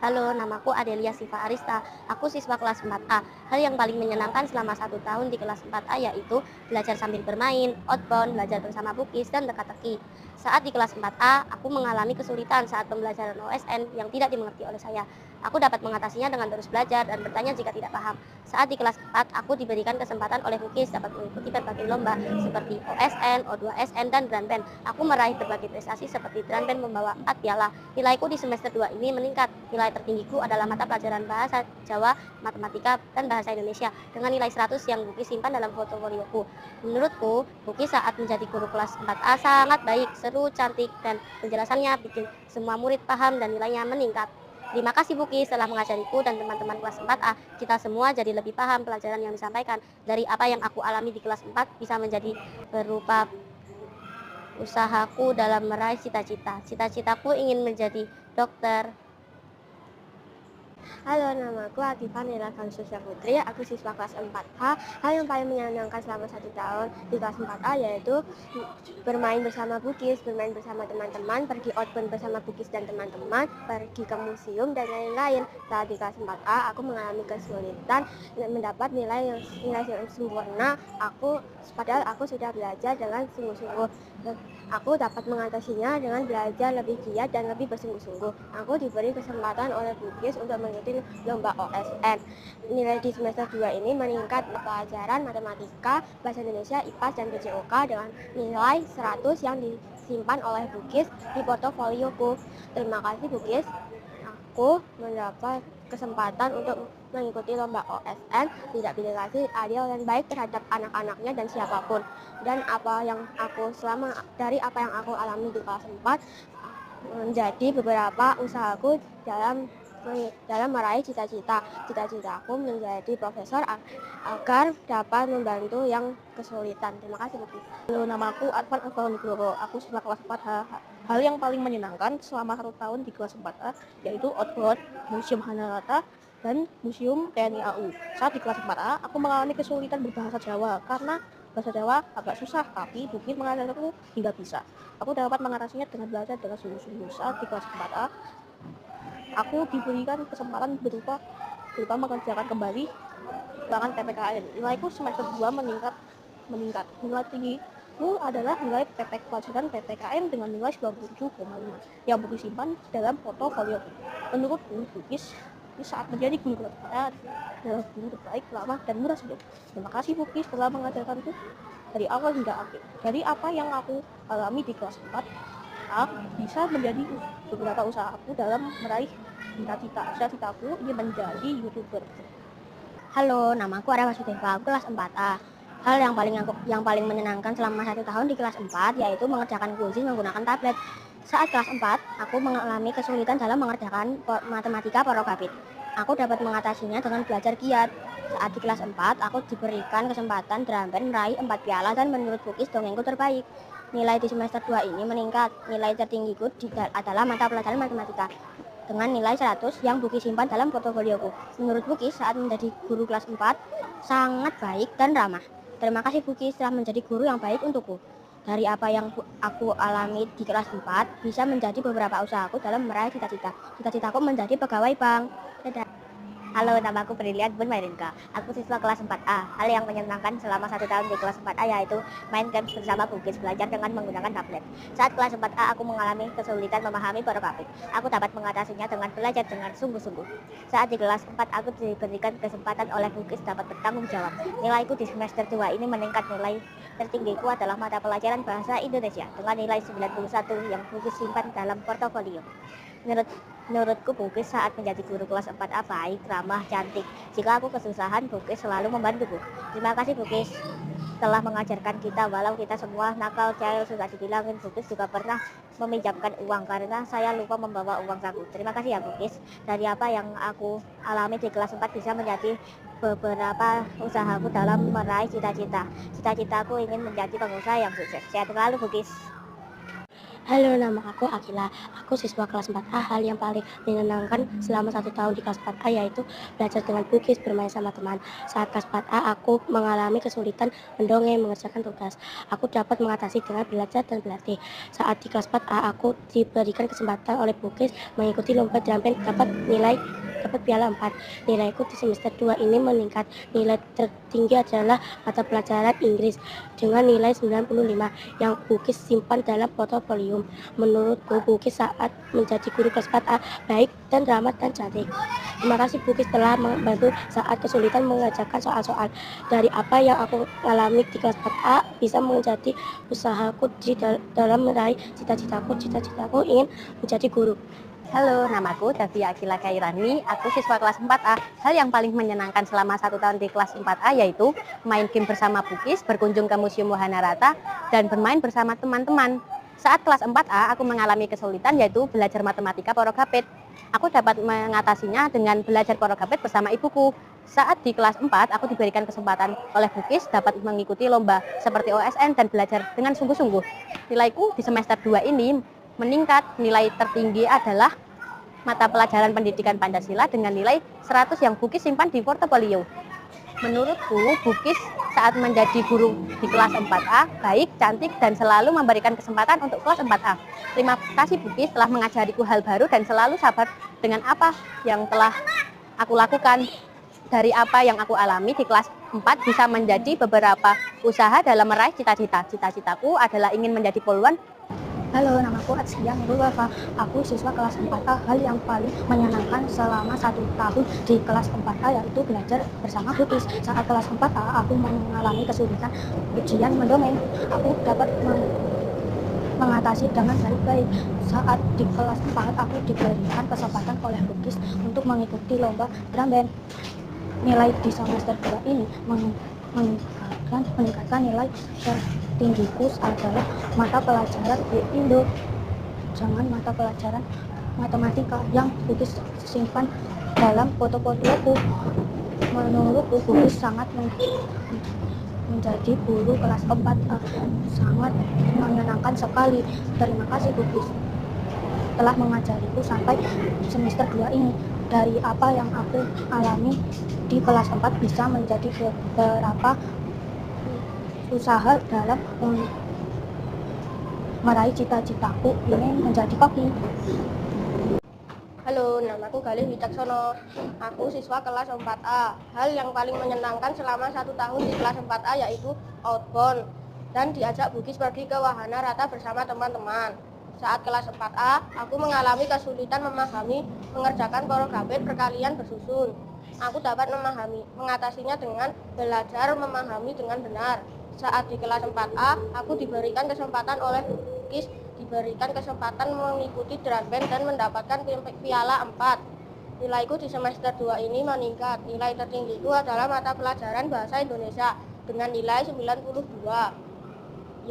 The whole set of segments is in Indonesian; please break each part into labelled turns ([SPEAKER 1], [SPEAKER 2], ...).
[SPEAKER 1] Halo, namaku Adelia Siva Arista. Aku siswa kelas 4A. Hal yang paling menyenangkan selama 1 tahun di kelas 4A yaitu belajar sambil bermain, outbound, belajar bersama bukis, dan teka-teki. Saat di kelas 4A, aku mengalami kesulitan saat pembelajaran OSN yang tidak dimengerti oleh saya. Aku dapat mengatasinya dengan terus belajar dan bertanya jika tidak paham. Saat di kelas 4, aku diberikan kesempatan oleh Bukis dapat mengikuti berbagai lomba seperti OSN, O2SN, dan Drum Band. Aku meraih berbagai prestasi seperti Drum Band membawa 4 piala. Nilaiku di semester 2 ini meningkat. Nilai tertinggiku adalah mata pelajaran bahasa Jawa, matematika, dan bahasa Indonesia dengan nilai 100 yang Bukis simpan dalam portofolioku. Menurutku, Bukis saat menjadi guru kelas 4A sangat baik, seru, cantik, dan penjelasannya bikin semua murid paham dan nilainya meningkat. Terima kasih Bukis telah mengajariku dan teman-teman kelas 4A. Kita semua jadi lebih paham pelajaran yang disampaikan. Dari apa yang aku alami di kelas 4 bisa menjadi berupa usahaku dalam meraih cita-cita. Cita-citaku ingin menjadi dokter.
[SPEAKER 2] Halo, namaku Atifah Nila Kansusya Putri, aku siswa kelas 4A. Hal yang paling menyenangkan selama 1 tahun di kelas 4A yaitu bermain bersama Bukis, bermain bersama teman-teman, pergi outbound bersama Bukis dan teman-teman, pergi ke museum dan lain-lain. Saat di kelas 4A, aku mengalami kesulitan mendapat nilai yang sempurna. Padahal aku sudah belajar dengan sungguh-sungguh. Aku dapat mengatasinya dengan belajar lebih giat dan lebih bersungguh-sungguh. Aku diberi kesempatan oleh Bugis untuk mengikuti lomba OSN. Nilai di semester 2 ini meningkat pelajaran matematika, bahasa Indonesia, IPAS, dan BCOK dengan nilai 100 yang disimpan oleh Bugis di portofolioku. Terima kasih Bugis. Aku mendapat kesempatan untuk mengikuti lomba OSN, tidak kasih adil dan baik terhadap anak-anaknya dan siapapun. Dan dari apa yang aku alami di kelas 4 menjadi beberapa usahaku dalam meraih cita-cita. Cita-citaku menjadi profesor agar dapat membantu yang kesulitan. Terima kasih Bu.
[SPEAKER 3] Halo, namaku Arfan Alfanugroho. Aku siswa kelas 4H. Hal yang paling menyenangkan selama 1 tahun di kelas 4A yaitu outbound, Museum Hanarata, dan Museum TNI AU. Saat di kelas 4A, aku mengalami kesulitan berbahasa Jawa karena bahasa Jawa agak susah, tapi Bukit mengajarkanku hingga bisa. Aku dapat mengatasinya dengan belajar dengan sungguh-sungguh. Saat di kelas 4A, aku diberikan kesempatan berupa mengerjakan kembali ulangan PPKN. Nilaiku semester 2 meningkat. Nilai tinggiku adalah nilai pelajaran PPKN dengan nilai 97,5 yang Bukis simpan dalam portofolio. Menurutku, Bukis saat menjadi guru kelas 4 adalah guru terbaik, ramah, dan murah senyum. Terima kasih Bukis telah mengajarkanku dari awal hingga akhir. Dari apa yang aku alami di kelas 4, bisa menjadi beberapa usahaku dalam meraih cita-cita. Cita-citaku ingin menjadi YouTuber.
[SPEAKER 1] Halo, namaku Arya Wasudeva, aku kelas 4A. Hal yang paling menyenangkan selama 1 tahun di kelas 4 yaitu mengerjakan kuisis menggunakan tablet. Saat kelas 4, aku mengalami kesulitan dalam mengerjakan matematika porokabit. Aku dapat mengatasinya dengan belajar giat. Saat di kelas 4, aku diberikan kesempatan Drum Band meraih 4 piala dan menurut Bukis dongengku terbaik. Nilai di semester 2 ini meningkat. Nilai tertinggiku adalah mata pelajaran matematika dengan nilai 100 yang Bukis simpan dalam portofolioku. Menurut Bukis saat menjadi guru kelas 4 sangat baik dan ramah. Terima kasih Bukis telah menjadi guru yang baik untukku. Dari apa yang aku alami di kelas 4 bisa menjadi beberapa usahaku dalam meraih cita-cita. Cita-citaku menjadi pegawai bank. Dadah. Halo, namaku Brilian Bun Maininka. Aku siswa kelas 4A. Hal yang menyenangkan selama 1 tahun di kelas 4A yaitu main games bersama Bugis, belajar dengan menggunakan tablet. Saat kelas 4A, aku mengalami kesulitan memahami porokabit. Aku dapat mengatasinya dengan belajar dengan sungguh-sungguh. Saat di kelas 4, aku diberikan kesempatan oleh Bugis dapat bertanggung jawab. Nilaiku di semester 2 ini meningkat. Nilai tertinggiku adalah mata pelajaran bahasa Indonesia dengan nilai 91 yang Bugis simpan dalam portofolio. Menurutku Bukis saat menjadi guru kelas 4A baik, ramah, cantik. Jika aku kesusahan, Bukis selalu membantuku. Terima kasih Bukis telah mengajarkan kita. Walau kita semua nakal, jahil, sudah dibilangin, Bukis juga pernah meminjamkan uang karena saya lupa membawa uang saku. Terima kasih ya Bukis. Dari apa yang aku alami di kelas 4 bisa menjadi beberapa usahaku dalam meraih cita-cita. Cita-citaku ingin menjadi pengusaha yang sukses. Sehat selalu Bukis. Halo, nama aku Akila. Aku siswa kelas 4A. Hal yang paling menyenangkan selama 1 tahun di kelas 4A yaitu belajar dengan bugis, bermain sama teman. Saat kelas 4A, aku mengalami kesulitan mendongeng, mengerjakan tugas. Aku dapat mengatasi dengan belajar dan berlatih. Saat di kelas 4A, aku diberikan kesempatan oleh bugis mengikuti lomba drum band, dapat piala 4. Nilaiku di semester 2 ini meningkat. Nilai tertinggi adalah mata pelajaran Inggris dengan nilai 95 yang bugis simpan dalam portofolio. Menurutku, bugis saat menjadi guru kelas 4A baik dan ramah dan cantik. Terima kasih bugis telah membantu saat kesulitan mengerjakan soal-soal. Dari apa yang aku alami di kelas 4A bisa menjadi usahaku dalam meraih cita-citaku. Cita-citaku ingin menjadi guru.
[SPEAKER 4] Halo, namaku Davia Akila Kairani, aku siswa kelas 4A. Hal yang paling menyenangkan selama 1 tahun di kelas 4A yaitu main game bersama bugis, berkunjung ke Museum Wahana Rata, dan bermain bersama teman-teman. Saat kelas 4A, aku mengalami kesulitan yaitu belajar matematika porogapit. Aku dapat mengatasinya dengan belajar porogapit bersama ibuku. Saat di kelas 4, aku diberikan kesempatan oleh bugis dapat mengikuti lomba seperti OSN dan belajar dengan sungguh-sungguh. Nilaiku di semester 2 ini meningkat. Nilai tertinggi adalah mata pelajaran pendidikan Pancasila dengan nilai 100 yang bugis simpan di portofolio. Menurutku, bugis saat menjadi guru di kelas 4A baik, cantik, dan selalu memberikan kesempatan untuk kelas 4A. Terima kasih bugis telah mengajariku hal baru dan selalu sabar dengan apa yang telah aku lakukan. Dari apa yang aku alami di kelas 4 bisa menjadi beberapa usaha dalam meraih cita-cita. Cita-citaku adalah ingin menjadi poluan.
[SPEAKER 3] Halo, namaku Atskia Nurul Wafa. Aku siswa kelas 4A. Hal yang paling menyenangkan selama 1 tahun di kelas 4A yaitu belajar bersama bugis. Saat kelas 4A, aku mengalami kesulitan ujian mendongeng. Aku dapat mengatasi dengan baik-baik. Saat di kelas 4, aku diberikan kesempatan oleh bugis untuk mengikuti lomba drum band. Nilai di semester 2 ini meningkatkan nilai tertinggiku adalah mata pelajaran Indo, jangan mata pelajaran matematika yang bugis simpan dalam portofolioku. Menurutku, bugis sangat menjadi guru kelas 4A sangat menyenangkan sekali. Terima kasih bugis telah mengajariku sampai semester 2 ini. Dari apa yang aku alami di kelas 4 bisa menjadi beberapa usaha dalam meraih cita-citaku ingin menjadi koki.
[SPEAKER 2] Halo, namaku Galih Wicaksono. Aku siswa kelas 4A. Hal yang paling menyenangkan selama 1 tahun di kelas 4A yaitu outbound dan diajak bugis pergi ke Wahana Rata bersama teman-teman. Saat kelas 4A, aku mengalami kesulitan memahami mengerjakan porogapit perkalian bersusun. Aku dapat mengatasinya dengan belajar memahami dengan benar. Saat di kelas 4A, aku diberikan kesempatan oleh bugis mengikuti drum band dan mendapatkan piala 4. Nilaiku di semester 2 ini meningkat. Nilai tertinggiku adalah mata pelajaran Bahasa Indonesia dengan nilai 92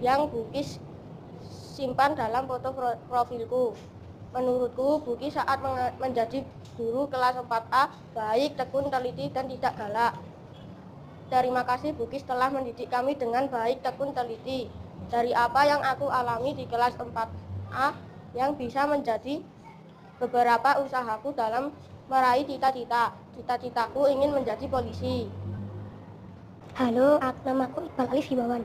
[SPEAKER 2] yang bugis simpan dalam foto profilku. Menurutku, bugis saat menjadi guru kelas 4A baik, tekun, teliti, dan tidak galak. Terima kasih bugis telah mendidik kami dengan baik, tekun, teliti. Dari apa yang aku alami di kelas 4A yang bisa menjadi beberapa usahaku dalam meraih cita-cita. Cita-citaku ingin menjadi polisi.
[SPEAKER 1] Halo, namaku Iqbal Alif Hibawan.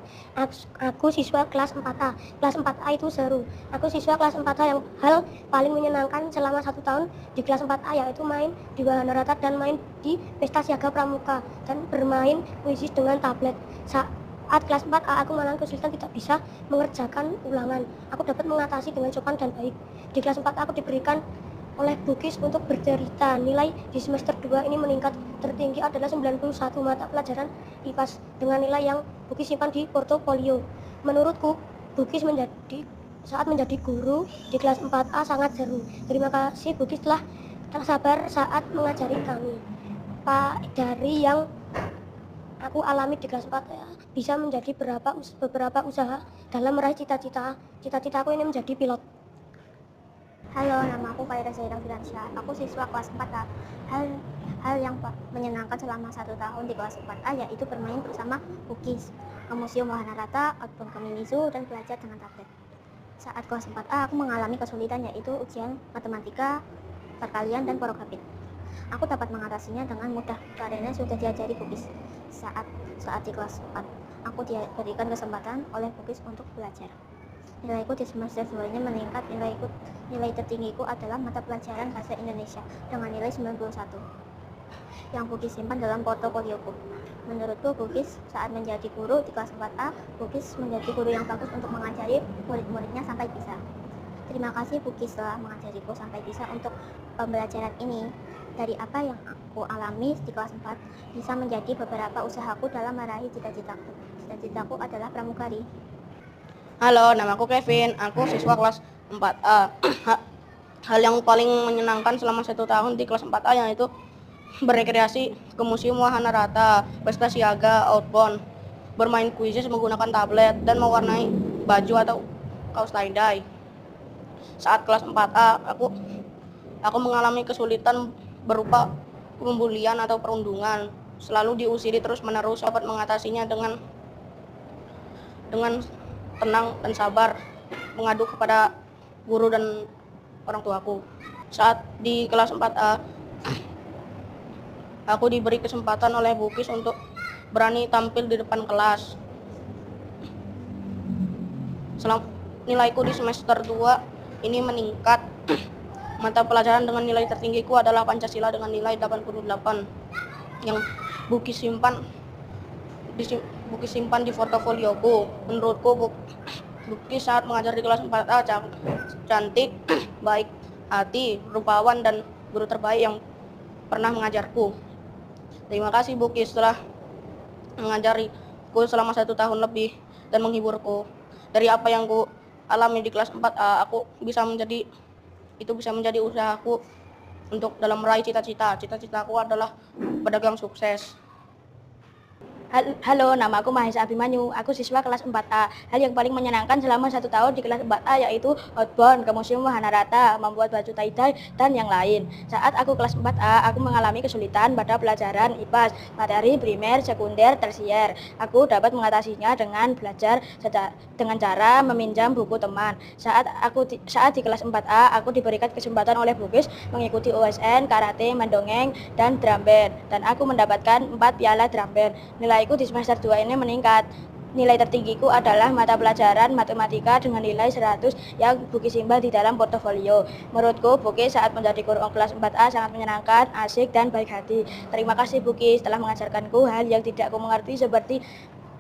[SPEAKER 1] Aku siswa kelas 4A. Kelas 4A itu seru. Aku siswa kelas 4A yang hal paling menyenangkan selama 1 tahun di kelas 4A yaitu main di Wahana Rata dan main di Pesta Siaga Pramuka dan bermain kuisis dengan tablet. Saat kelas 4A aku mengalami kesulitan tidak bisa mengerjakan ulangan. Aku dapat mengatasi dengan sopan dan baik. Di kelas 4A aku diberikan oleh bugis untuk bercerita. Nilai di semester 2 ini meningkat. Tertinggi adalah 91 mata pelajaran IPAS dengan nilai yang bugis simpan di portofolio. Menurutku, bugis saat menjadi guru di kelas 4A sangat seru. Terima kasih bugis telah sabar saat mengajari kami. Dari yang aku alami di kelas 4A bisa menjadi beberapa usaha dalam meraih cita-cita. Cita-citaku ini menjadi pilot.
[SPEAKER 5] Halo, nama aku Faira Zainal Filansyah. Aku siswa kelas 4A. Hal yang menyenangkan selama 1 tahun di kelas 4A yaitu bermain bersama bugis, ke Museum Wahana Rata, outbound ke Mini Zoo, dan belajar dengan tablet. Saat kelas 4A aku mengalami kesulitan yaitu ujian matematika, perkalian, dan porografik. Aku dapat mengatasinya dengan mudah karena sudah diajari Bugis. Saat di kelas 4, aku diberikan kesempatan oleh Bugis untuk belajar. Nilaiku di semester 2 ini meningkat. Nilai tertinggiku adalah mata pelajaran Bahasa Indonesia dengan nilai 91 yang Bugis simpan dalam portofolioku. Menurutku Bugis saat menjadi guru di kelas 4A, Bugis menjadi guru yang bagus untuk mengajari murid-muridnya sampai bisa. Terima kasih Bugis telah mengajariku sampai bisa untuk pembelajaran ini. Dari apa yang aku alami di kelas 4, bisa menjadi beberapa usahaku dalam meraih cita-citaku. Cita-citaku adalah pramugari.
[SPEAKER 3] Halo, namaku Kevin. Aku siswa kelas 4A. Hal yang paling menyenangkan selama 1 tahun di kelas 4A yaitu berekreasi ke Museum Wahana Rata, pesta siaga, outbound, bermain kuisis menggunakan tablet, dan mewarnai baju atau kaos tie-dye. Saat kelas 4A, aku mengalami kesulitan berupa pembulian atau perundungan. Selalu diusiri terus-menerus, dapat mengatasinya dengan tenang dan sabar, mengadu kepada guru dan orang tuaku. Saat di kelas 4A, aku diberi kesempatan oleh Bugis untuk berani tampil di depan kelas. Nilaiku di semester 2 ini meningkat. Mata pelajaran dengan nilai tertinggiku adalah Pancasila dengan nilai 88 yang Bugis simpan di portofolioku. Menurutku Bugis saat mengajar di kelas 4A cantik, baik hati, rupawan, dan guru terbaik yang pernah mengajarku. Terima kasih Bugis telah mengajariku selama 1 tahun lebih dan menghiburku. Dari apa yang ku alami di kelas 4A, itu bisa menjadi usahaku untuk dalam meraih cita-cita. Cita-citaku adalah pedagang sukses.
[SPEAKER 1] Halo, nama aku Mahesa Abimanyu. Aku siswa kelas 4A. Hal yang paling menyenangkan selama 1 tahun di kelas 4A yaitu outbound ke Museum Wahana Rata, membuat baju tie-dye, dan yang lain. Saat aku kelas 4A, aku mengalami kesulitan pada pelajaran IPAS, materi primer, sekunder, tersier. Aku dapat mengatasinya dengan belajar dengan cara meminjam buku teman. Saat di kelas 4A, aku diberikan kesempatan oleh Bugis mengikuti OSN, karate, mendongeng, dan drum band. Dan aku mendapatkan 4 piala drum band. Nilaiku di semester 2 ini meningkat. Nilai tertinggiku adalah mata pelajaran matematika dengan nilai 100 yang Bugis simpan di dalam portofolio. Menurutku, Bugis saat menjadi guru kelas 4A sangat menyenangkan, asik, dan baik hati. Terima kasih Bugis telah mengajarkanku hal yang tidak aku mengerti seperti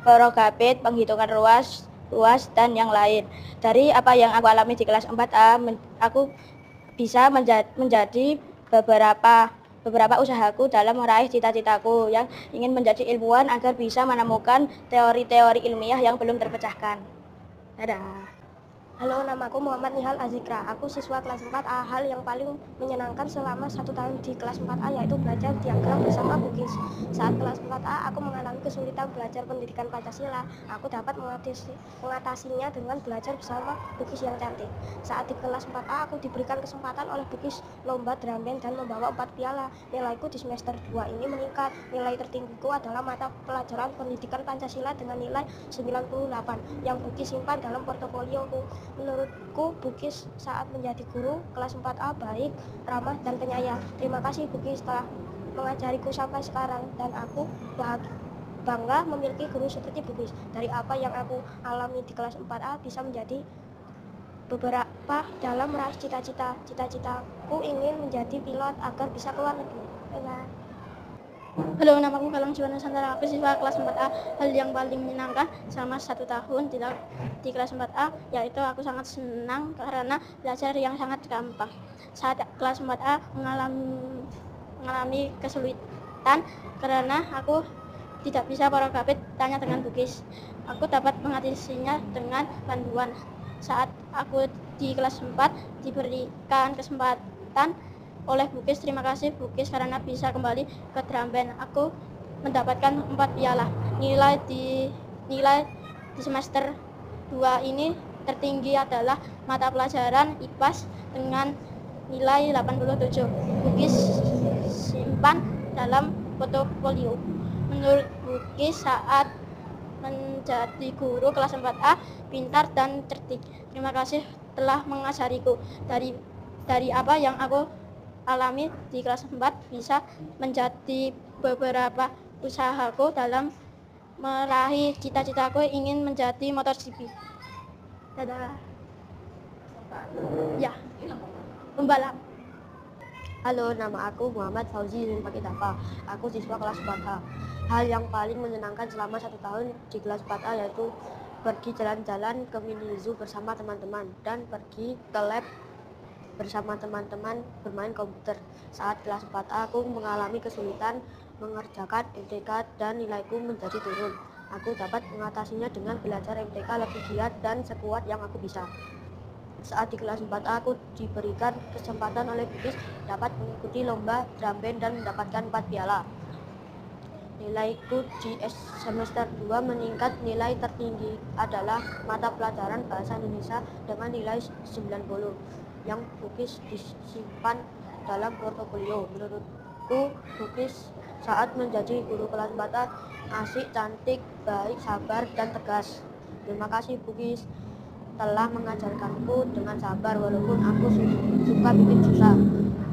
[SPEAKER 1] porografik, penghitungan ruas, dan yang lain. Dari apa yang aku alami di kelas 4A, aku bisa menjadi beberapa usahaku dalam meraih cita-citaku yang ingin menjadi ilmuwan agar bisa menemukan teori-teori ilmiah yang belum terpecahkan. Dadah.
[SPEAKER 2] Halo, namaku Muhammad Nihal Azikra. Aku siswa kelas 4A. Hal yang paling menyenangkan selama 1 tahun di kelas 4A yaitu belajar diagram bersama Bugis. Saat kelas 4A, aku mengalami kesulitan belajar pendidikan Pancasila. Aku dapat mengatasinya dengan belajar bersama Bugis yang cantik. Saat di kelas 4A, aku diberikan kesempatan oleh Bugis lomba drum band dan membawa 4 piala. Nilaiku di semester 2 ini meningkat. Nilai tertinggiku adalah mata pelajaran pendidikan Pancasila dengan nilai 98 yang Bugis simpan dalam portofolioku. Menurutku, Bugis saat menjadi guru kelas 4A baik, ramah, dan penyayang. Terima kasih Bugis telah mengajariku sampai sekarang, dan aku bangga memiliki guru seperti Bugis. Dari apa yang aku alami di kelas 4A bisa menjadi beberapa dalam meraih cita-cita. Cita-citaku ingin menjadi pilot agar bisa keluar negeri.
[SPEAKER 3] Halo, namaku Galang Jiwa Nusantara. Aku siswa kelas 4A. Hal yang paling menyenangkan selama 1 tahun di kelas 4A yaitu aku sangat senang karena belajar yang sangat gampang. Saat kelas 4A mengalami kesulitan karena aku tidak bisa porografik, tanya dengan Bugis. Aku dapat mengatasinya dengan panduan. Saat aku di kelas 4 diberikan kesempatan oleh Bugis, terima kasih Bugis karena bisa kembali ke drum band. Aku mendapatkan 4 piala. Nilai di semester 2 ini tertinggi adalah mata pelajaran IPAS dengan nilai 87. Bugis simpan dalam portofolio. Menurut Bugis saat
[SPEAKER 2] menjadi guru kelas 4A, pintar dan cerdik. Terima kasih telah mengajariku. Dari apa yang aku alami di kelas 4 bisa menjadi beberapa usahaku dalam meraih cita-citaku ingin menjadi MotoGP. Dadah. Ya, pembalap.
[SPEAKER 3] Halo, nama aku Muhammad Fauzi bin Pakitapa. Aku siswa kelas 4A. Hal yang paling menyenangkan selama 1 tahun di kelas 4A yaitu pergi jalan-jalan ke mini zoo bersama teman-teman dan pergi ke lab bersama teman-teman bermain komputer. Saat kelas 4A aku mengalami kesulitan mengerjakan MTK dan nilaiku menjadi turun. Aku dapat mengatasinya dengan belajar MTK lebih giat dan sekuat yang aku bisa. Saat di kelas 4A aku diberikan kesempatan oleh Bukis dapat mengikuti lomba drum band dan mendapatkan 4 piala. Nilaiku di semester 2 meningkat. Nilai tertinggi adalah mata pelajaran Bahasa Indonesia dengan nilai 90 yang Bukis disimpan dalam portofolio. Menurutku Bukis saat menjadi guru kelas 4A asik, cantik, baik, sabar, dan tegas. Terima kasih Bukis telah mengajarkanku dengan sabar walaupun aku suka bikin susah.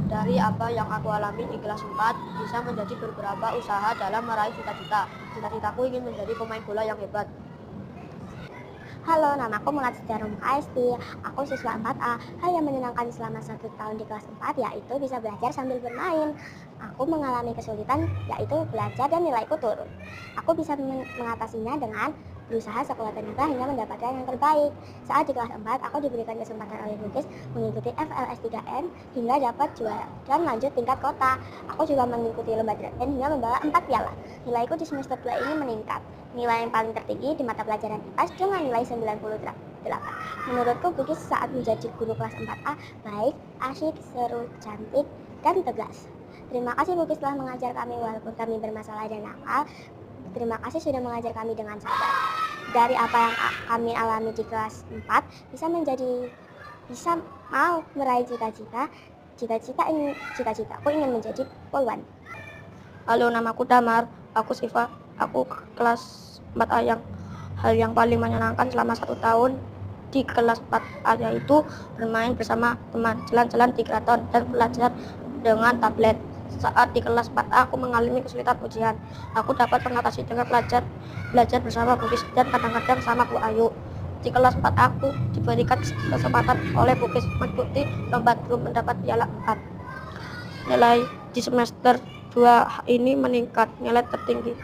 [SPEAKER 3] Dari apa yang aku alami di kelas 4 bisa menjadi beberapa usaha dalam meraih cita-cita. Cita-citaku ingin menjadi pemain bola yang hebat.
[SPEAKER 5] Halo, namaku Mulat Sejarum Aisti. Aku siswa 4A. Hal yang menyenangkan selama 1 tahun di kelas 4 yaitu bisa belajar sambil bermain. Aku mengalami kesulitan yaitu belajar dan nilaiku turun. Aku bisa mengatasinya dengan berusaha sekuat tenaga hingga mendapatkan yang terbaik. Saat di kelas 4, aku diberikan kesempatan oleh Bukis mengikuti FLS 3M hingga dapat juara dan lanjut tingkat kota. Aku juga mengikuti lomba drum band hingga membawa 4 piala. Nilaiku di semester 2 ini meningkat. Nilai yang paling tertinggi di mata pelajaran IPA dengan nilai 98. Menurutku Bukis saat menjadi guru kelas 4A baik, asyik, seru, cantik, dan tegas. Terima kasih Bukis telah mengajar kami walaupun kami bermasalah dan nakal. Terima kasih sudah mengajar kami dengan sabar. Dari apa yang kami alami di kelas 4 bisa mau meraih cita-citaku ingin menjadi polwan.
[SPEAKER 3] Halo, namaku Damar. Aku kelas 4A. Hal yang paling menyenangkan selama 1 tahun di kelas 4A yaitu bermain bersama teman, jalan-jalan di keraton, dan belajar dengan tablet. Saat di kelas 4A aku mengalami kesulitan ujian. Aku dapat mengatasi dengan belajar bersama Bukis dan kadang-kadang sama Bu Ayu. Di kelas 4 aku diberikan kesempatan oleh Bukis mengikuti lomba drum mendapat piala 4. Nilai di semester 2 ini meningkat. Nilai tertinggi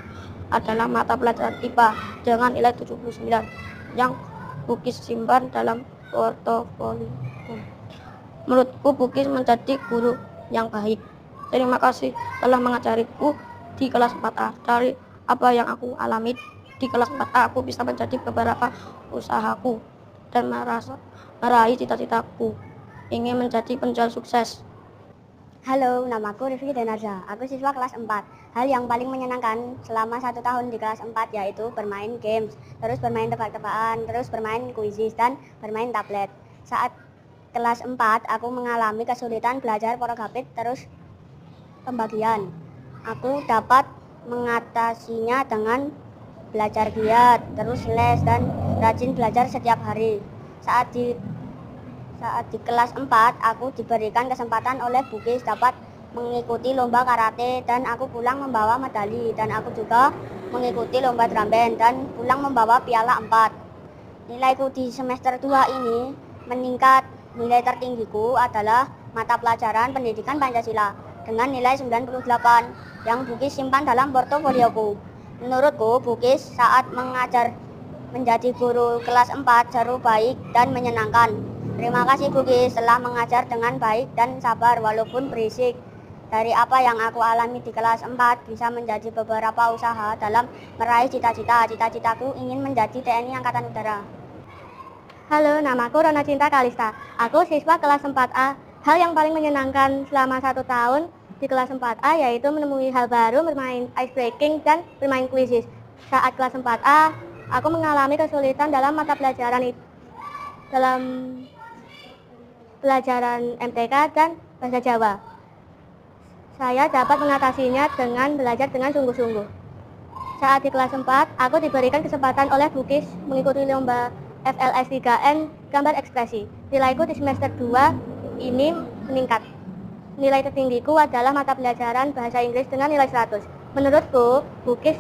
[SPEAKER 3] adalah mata pelajaran IPA dengan nilai 79 yang Bukis simpan dalam portofolio. Menurutku Bukis menjadi guru yang baik. Terima kasih telah mengajariku di kelas 4A. Dari apa yang aku alami di kelas 4A aku bisa menjadi beberapa usahaku dan meraih cita-citaku ingin menjadi penjual sukses.
[SPEAKER 1] Halo, namaku Rifki Denarza. Aku siswa kelas 4. Hal yang paling menyenangkan selama 1 tahun di kelas 4 yaitu bermain games, terus bermain tebak-tebakan, terus bermain kuisis, dan bermain tablet. Saat kelas 4, aku mengalami kesulitan belajar porogapit terus pembagian. Aku dapat mengatasinya dengan belajar giat, terus les, dan rajin belajar setiap hari. Saat di kelas 4, aku diberikan kesempatan oleh Bukis dapat mengikuti lomba karate dan aku pulang membawa medali, dan aku juga mengikuti lomba drum band dan pulang membawa piala 4. Nilaiku di semester 2 ini meningkat. Nilai tertinggiku adalah mata pelajaran pendidikan Pancasila dengan nilai 98 yang Bukis simpan dalam portofolioku. Menurutku Bukis saat mengajar menjadi guru kelas 4 seru, baik, dan menyenangkan. Terima kasih Bukis telah mengajar dengan baik dan sabar walaupun berisik. Dari apa yang aku alami di kelas 4 bisa menjadi beberapa usaha dalam meraih cita-cita. Cita-citaku ingin menjadi TNI Angkatan Udara.
[SPEAKER 2] Halo, namaku Rona Cinta Kalista. Aku siswa kelas 4A. Hal yang paling menyenangkan selama 1 tahun di kelas 4A yaitu menemui hal baru, bermain ice breaking, dan bermain kuisis. Saat kelas 4A, aku mengalami kesulitan dalam mata pelajaran MTK dan Bahasa Jawa. Saya dapat mengatasinya dengan belajar dengan sungguh-sungguh.
[SPEAKER 1] Saat di kelas 4, aku diberikan kesempatan oleh Bukis mengikuti lomba FLS 3N gambar ekspresi. Nilaiku di semester 2 ini meningkat. Nilai tertinggiku adalah mata pelajaran bahasa Inggris dengan nilai 100. Menurutku, Bukis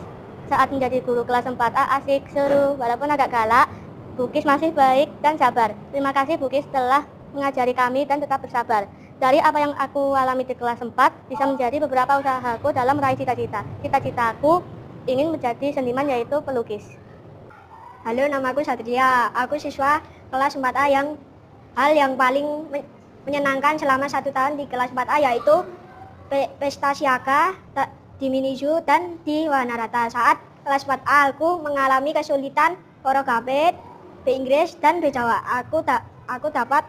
[SPEAKER 1] saat menjadi guru kelas 4A asik, seru, walaupun agak galak, Bukis masih baik dan sabar. Terima kasih Bukis telah mengajari kami dan tetap bersabar. Dari apa yang aku alami di kelas 4, bisa menjadi beberapa usahaku dalam meraih cita-cita. Cita-citaku ingin menjadi seniman yaitu pelukis. Halo, namaku Satria. Aku siswa kelas 4A hal yang paling menyenangkan selama 1 tahun di kelas 4A yaitu pesta siaga di Mini Zoo dan di Wahanarata. Saat kelas 4A aku mengalami kesulitan ortografik, B Inggris dan B Jawa. Aku dapat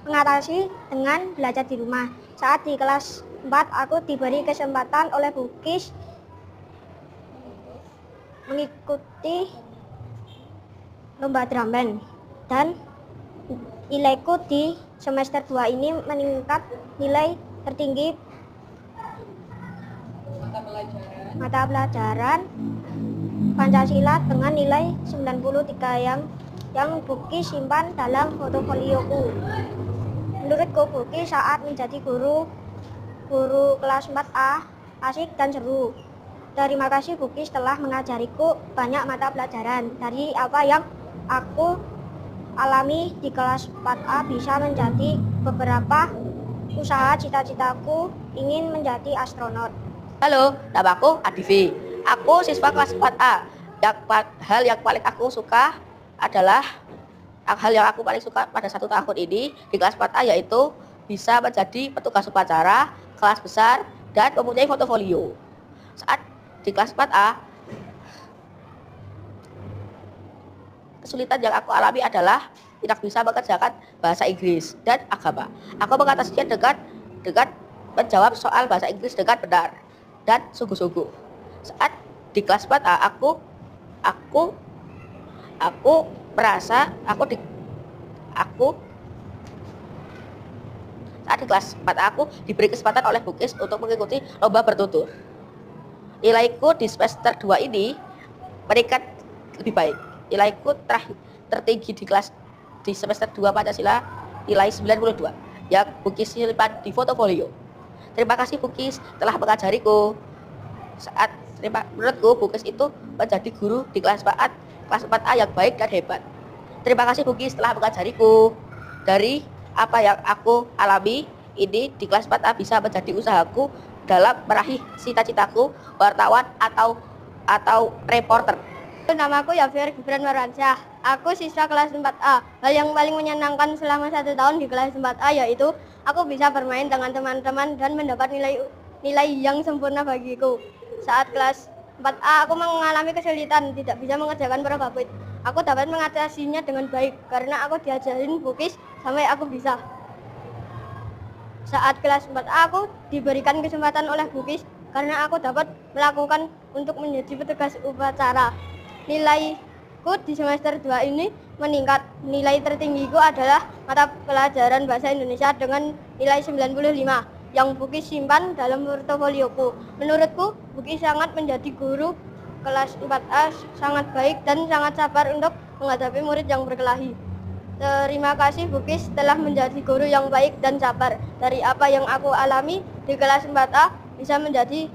[SPEAKER 1] mengatasi dengan belajar di rumah. Saat di kelas 4 aku diberi kesempatan oleh Bukis mengikuti lomba drum band dan nilaiku di semester 2 ini meningkat. Nilai tertinggi mata pelajaran Pancasila dengan nilai 93 yang Bukis simpan dalam portofolioku. Menurutku Bukis saat menjadi guru kelas 4A asik dan seru. Terima kasih Bukis telah mengajariku banyak mata pelajaran. Dari apa yang aku alami di kelas 4A bisa menjadi beberapa usaha. Cita-citaku ingin menjadi astronot.
[SPEAKER 6] Halo, namaku Adivi. Aku siswa kelas 4A. Hal yang paling aku suka adalah hal yang aku paling suka pada 1 tahun ini di kelas 4A yaitu bisa menjadi petugas upacara kelas besar dan mempunyai portofolio. Saat di kelas 4A, kesulitan yang aku alami adalah tidak bisa mengerjakan bahasa Inggris dan agama. Aku mengatasinya dengan menjawab soal bahasa Inggris dengan benar dan sungguh-sungguh. Saat di kelas 4A, aku merasa saat di kelas 4A aku diberi kesempatan oleh Bukis untuk mengikuti lomba bertutur. Nilaiku di semester 2 ini meningkat lebih baik. Nilaiku tertinggi di semester 2 Pancasila nilai 92 yang Bukis simpan di portofolio. Terima kasih Bukis telah mengajariku. Menurutku Bukis itu menjadi guru di kelas 4A yang baik dan hebat. Terima kasih Bukis telah mengajariku. Dari apa yang aku alami ini di kelas 4A bisa menjadi usahaku dalam meraih cita-citaku wartawan atau reporter.
[SPEAKER 1] Namaku Yafir Gibran Marwansyah. Aku siswa kelas 4A. Hal yang paling menyenangkan selama 1 tahun di kelas 4A yaitu aku bisa bermain dengan teman-teman dan mendapat nilai yang sempurna bagiku. Saat kelas 4A aku mengalami kesulitan tidak bisa mengerjakan program. Aku dapat mengatasinya dengan baik karena aku diajarin Bukis sampai aku bisa. Saat kelas 4A aku diberikan kesempatan oleh Bukis karena aku dapat melakukan untuk menjadi petugas upacara. Nilaiku di semester 2 ini meningkat. Nilai tertinggiku adalah mata pelajaran bahasa Indonesia dengan nilai 95 yang Bukis simpan dalam portofolioku. Menurutku, Bukis sangat menjadi guru kelas 4A sangat baik dan sangat sabar untuk menghadapi murid yang berkelahi. Terima kasih Bukis telah menjadi guru yang baik dan sabar. Dari apa yang aku alami di kelas 4A bisa menjadi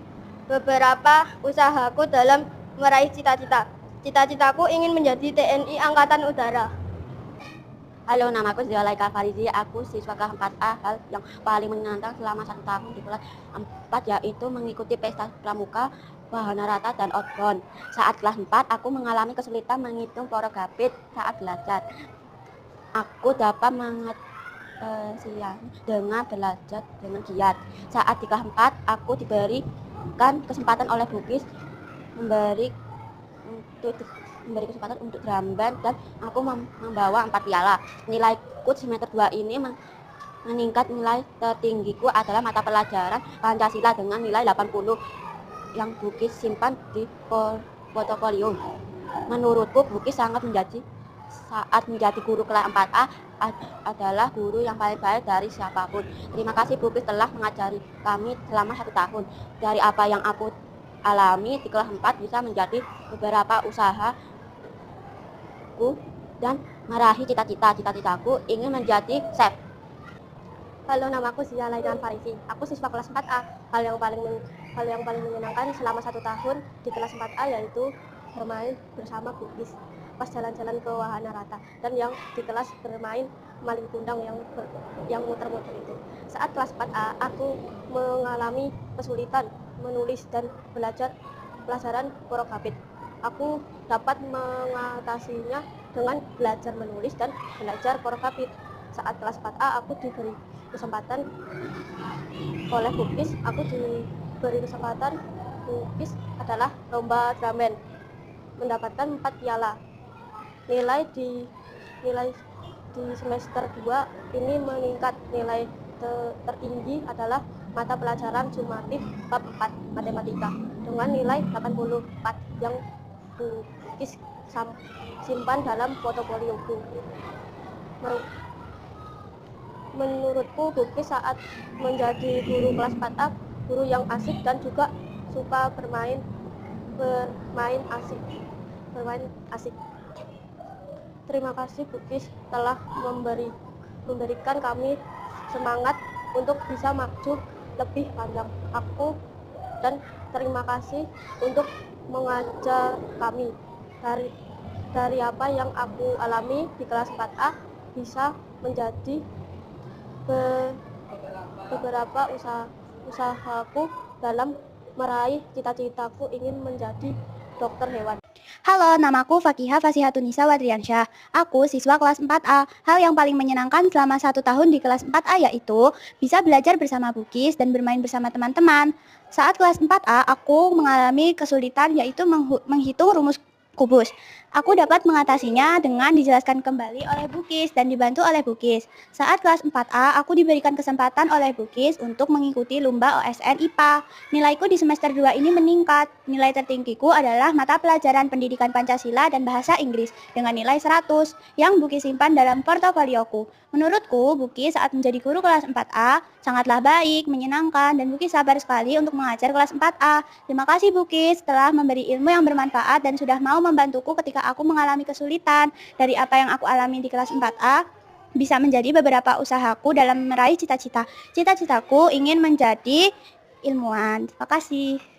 [SPEAKER 1] beberapa usahaku dalam meraih cita-cita. Cita-citaku ingin menjadi TNI Angkatan Udara.
[SPEAKER 4] Halo, namaku Zulaika Farizi. Aku siswa kelas 4A. Hal yang paling menyenangkan selama 1 tahun di kelas 4 yaitu mengikuti pesta pramuka, Wahanarata dan outbound. Saat kelas 4, aku mengalami kesulitan menghitung portografik saat belajar. Aku dapat mengatasinya dengan belajar dengan giat. Saat di kelas 4, aku diberikan kesempatan oleh Bukis memberi kesempatan untuk drum band dan aku membawa 4 piala. Nilaiku semester 2 ini meningkat. Nilai tertinggiku adalah mata pelajaran Pancasila dengan nilai 80 yang Bukis simpan di portofolio. Menurutku Bukis saat menjadi guru kelas 4A adalah guru yang paling baik dari siapapun. Terima kasih Bukis telah mengajari kami selama 1 tahun. Dari apa yang aku
[SPEAKER 2] alami di kelas 4 bisa menjadi beberapa usahaku dan meraih cita-citaku ingin menjadi chef. Halo, namaku Zia Lainan Farisi. Aku siswa kelas 4A. Hal yang paling menyenangkan selama 1 tahun di kelas 4A yaitu bermain bersama Bugis pas jalan-jalan ke Wahana Rata, dan yang di kelas bermain maling kundang yang muter-muter itu. Saat kelas 4A, aku mengalami kesulitan menulis dan belajar pelajaran porografit. Aku dapat mengatasinya dengan belajar menulis dan belajar porografit. Saat kelas 4A, aku diberi kesempatan oleh Bugis, Bugis adalah lomba drum mendapatkan 4 piala. Nilai di semester 2 ini meningkat. Nilai tertinggi adalah mata pelajaran sumatif bab 4 matematika dengan nilai 84 yang Bugis simpan dalam portofolioku. Menurutku Bugis saat menjadi guru kelas 4A, guru yang asik dan juga suka bermain asik. Terima kasih Bugis telah memberikan kami semangat untuk bisa maju lebih panjang. Dan terima kasih untuk mengajar kami dari apa yang aku alami di kelas 4A bisa menjadi beberapa usahaku dalam meraih cita-citaku ingin menjadi dokter hewan.
[SPEAKER 5] Halo, namaku Fakihah Fasihatunisa Wadriansyah. Aku siswa kelas 4A. Hal yang paling menyenangkan selama 1 tahun di kelas 4A yaitu bisa belajar bersama Bugis dan bermain bersama teman-teman. Saat kelas 4A, aku mengalami kesulitan yaitu menghitung rumus kubus. Aku dapat mengatasinya dengan dijelaskan kembali oleh Bugis dan dibantu oleh Bugis. Saat kelas 4A, aku diberikan kesempatan oleh Bugis untuk mengikuti lomba OSN IPA. Nilaiku di semester 2 ini meningkat. Nilai tertinggiku adalah mata pelajaran pendidikan Pancasila dan bahasa Inggris dengan nilai 100 yang Bugis simpan dalam portofolioku. Menurutku, Bugis saat menjadi guru kelas 4A sangatlah baik, menyenangkan, dan Bugis sabar sekali untuk mengajar kelas 4A. Terima kasih Bugis telah memberi ilmu yang bermanfaat dan sudah mau membantuku ketika aku mengalami kesulitan. Dari apa yang aku alami di kelas 4A, bisa menjadi beberapa usahaku dalam meraih cita-cita. Cita-citaku ingin menjadi ilmuwan. Terima kasih.